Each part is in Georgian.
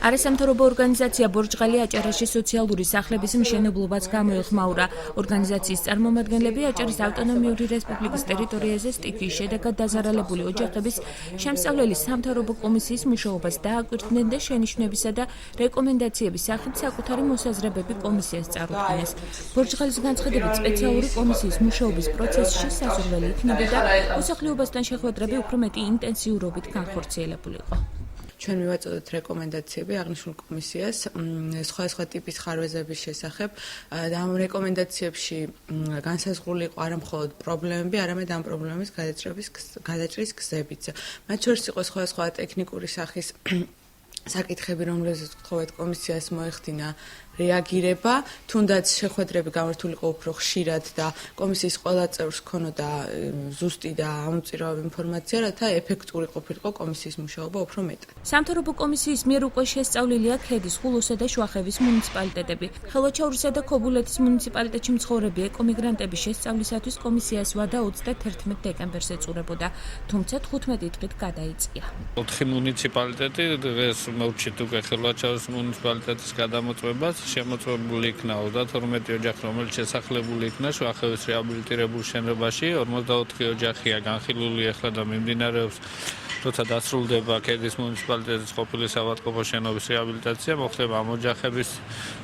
არასამთავრობო ორგანიზაცია ბორჯღალი აჭარაში სოციალური სახლების მშენებლობაც გამოეხმაურა. ორგანიზაციის წარმომადგენლები აჭარის ავტონომიური რესპუბლიკის ტერიტორიაზე სტიქიის შედეგად დაზარალებული ოჯახების შემსწავლელი სამთავრობო კომისიის მუშაობას დააკვირდნენ და შენიშვნებისა და რეკომენდაციების სახით საკუთარი მოსაზრებები კომისიას წარუდგინეს. ბორჯღალის განცხადებით სპეციალური კომისიის მუშაობის პროცესში საზრდელი იქნებოდა მოსახლეობასთან შეხვედრები უფრო მეტი ინტენსიურობით განხორციელებულიყო. ჩვენ მივაწოდოთ რეკომენდაციები აღნიშნულ კომისიას სხვადასხვა ტიპის ხარვეზების შესახებ და ამ რეკომენდაციებში განსაზღვრული იყო არა მხოლოდ პრობლემები, არამედ ამ პრობლემების გადაჭრის გზებიც. მათ შორის იყო სხვადასხვა ტექნიკური სახის საკითხები, რომლებზეც გთხოვეთ კომისიას მოეხდინა რეაგირება, თუნდაც შეხვედრები გამართულიყო უფრო ხშირად და კომისიის ყველა წევრს ჰქონოდა ზუსტი და ამომწირავი ინფორმაცია, რათა ეფექტური ყოფილიყო კომისიის მუშაობა უფრო მეტად. სამთავრობო კომისიის მიერ უკვე შესწავლილია ქედის, ხულოსა და შუახევის მუნიციპალიტეტები. ხელვაჩაურისა და ქობულეთის მუნიციპალიტეტში მცხოვრები ეკომიგრანტების შესწავლისათვის კომისიას ვადა 21 დეკემბერს ეწურებოდა, თუმცა 15 დღით გადაიწია. 4 მუნიციპალიტეტი დღეს მოვჭით უკვე ხელვაჩაურის მუნიციპალიტეტის გადამოწმებას. შემოწმებული იქნა 32 ოჯახი, რომელიც შესახლებული იქნა შუახევის რეაბილიტირებულ შენობაში. 44 ოჯახია განხილული ახლა და მიმდინარეობს, როცა დასრულდება ქედის მუნიციპალიტეტის ყოფილი საავადმყოფო შენობის რეაბილიტაცია, მოხდება ამ ოჯახების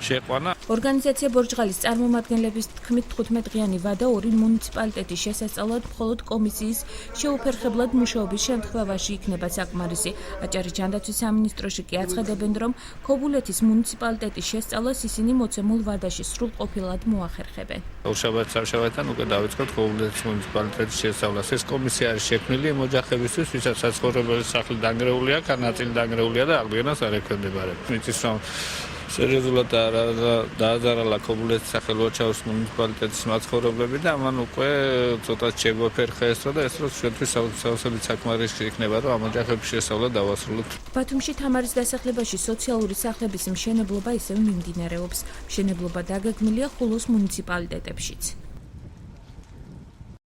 შეყვანა. ორგანიზაცია ბორჯღალის წარმომადგენლების თქმით 15 დღიანი ვადა 2 მუნიციპალიტეტის შესასწავლად მხოლოდ კომისიის შეუფერხებლად მუშაობის შემთხვევაში იქნება საკმარისი. აჭარის ჯანდაცვის სამინისტროში კი აცხადებენ, რომ ქობულეთის მუნიციპალიტეტის შესწავლას ისინი მოცემულ ვადაში სრულყოფილად მოახერხებენ. სამშაბათიდან უკვე დავიწყოთ ქობულეთის მუნიციპალიტეტის შესწავლას. ეს კომისია არის შექმნილი იმ ოჯახებისთვის, ვისაც საცხოვრებელი სახლი დანგრეული აქვს, ან ნაწილი დანგრეულია და აღდგენას არ ექვემდებარება. იცის რომ სერიოზულად დააზარალა ქობულეთის სახელმწიფოს მუნიციპალიტეტის მაცხოვრებლები და ამან უკვე ცოტა შეგვაფერხა ეს და ეს დროს ჩვენთვის საოცრად საკმარისი იქნება, რომ ამ ოჯახების შესწავლა დავასრულოთ. ბათუმში თამარის დასახლებაში სოციალური სახლების მშენებლობა ისევ მიმდინარეობს. მშენებლობა დაგეგმილია ხულოს მუნიციპალიტეტებშიც.